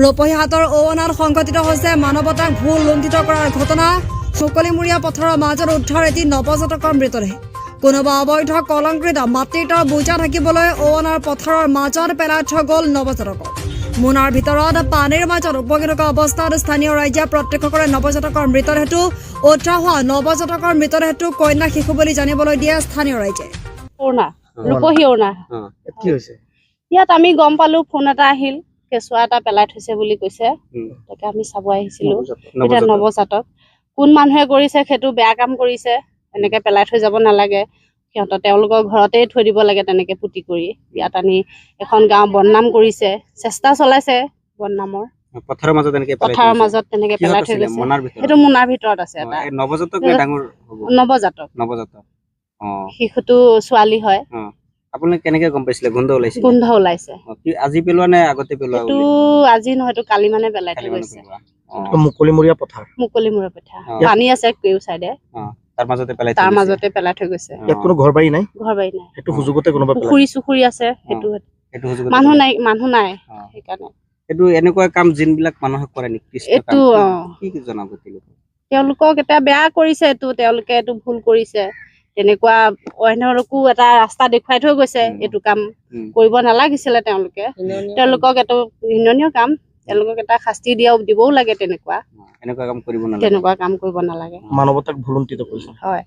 ৰূপহীহাটৰ ঔনাত সংঘটিত হৈছে মানৱতাক ভুল লুণ্ঠিত কৰাৰ ঘটনা। মুকলিমূৰীয়া পথাৰৰ মাজত উদ্ধাৰ এটি নৱজাতকৰ মৃতদেহ। কোনোবা অবৈধ কলংকৃত মাতৃত্বৰ বোজা থাকিবলৈ ঔনাৰ পথাৰৰ মাজত পেলাই থৈ গ'ল নৱজাতকক। মোনাৰ ভিতৰত পানীৰ মাজত উপঙি থকা অৱস্থাত স্থানীয় ৰাইজে প্ৰত্যক্ষ কৰে নৱজাতকৰ মৃতদেহটো। উদ্ধাৰ হোৱা নৱজাতকৰ মৃতদেহটো কন্যা শিশু বুলি জানিবলৈ দিয়ে স্থানীয় ৰাইজে। ৰূপহী অৰুণা কি হৈছে? ইয়াত আমি গম পালো, ফোন এটা আহিল, কেঁচুৱা এটা পেলাই থৈছে বুলি কৈছে। তাকে আমি চাব আহিছিলো। এতিয়া নৱজাতক কোন মানুহে কৰিছে, সেইটো বেয়া কাম কৰিছে। এনেকে পেলাই থৈ যাব নালাগে, তেওঁলোকৰ ঘৰতেই থৈ দিব লাগে। তেনেকে পুতি কৰি ইয়াত আনি এখন গাঁও বদনাম কৰিছে, চেষ্টা চলাইছে বদনামৰ। পথাৰৰ মাজত এনেকে পথাৰৰ মাজত তেনেকে পেলাই থৈ গৈছে। সেইটো মোনাৰ ভিতৰত আছে এটা নৱজাতক নে ডাঙৰ হ'ব? নৱজাতক। নৱজাতক। শিশুটো ছোৱালী হয়। আপুনি কেনেকে গম পাইছিলে গোন্ধ ওলাইছে? গোন্ধ ওলাইছে। আজি পেলোৱা নে আগতে পেলোৱা? এইটো আজি নহয়, এইটো কালি মানে পেলাই থৈ গৈছে। মুকলিমূৰীয়া পথাৰ, মুকলিমূৰীয়া পথাৰ, পানী আছে কেউ চাইডে, তাৰ মাজতে পেলাই থৈ গৈছে। ইয়াত কোনো ঘৰ বাৰী নাই? ঘৰ বাৰী নাই। সেইটো সুযোগতে কোনোবা পুখুৰী চুখুৰী আছে, সেইটো মানুহ নাই সেইকাৰণে। এইটো এনেকুৱা কাম যোনবিলাক মানুহে কৰে নেকি? এইটো কি জনাব তেওঁলোকক এটা বেয়া কৰিছে। তেওঁলোকে এইটো ভুল কৰিছে। তেনেকুৱা অন্যকো এটা ৰাস্তা দেখুৱাই থৈ গৈছে। এইটো কাম কৰিব নালাগিছিলে। তেওঁলোকক এইটো ঘৃণনীয় কাম। তেওঁলোকক এটা শাস্তি দিবও লাগে। তেনেকুৱা কাম কৰিব নালাগে। তেনেকুৱা কাম কৰিব নালাগে। মানৱতাক ভুলুণ্ঠিত কৰিছে। হয়।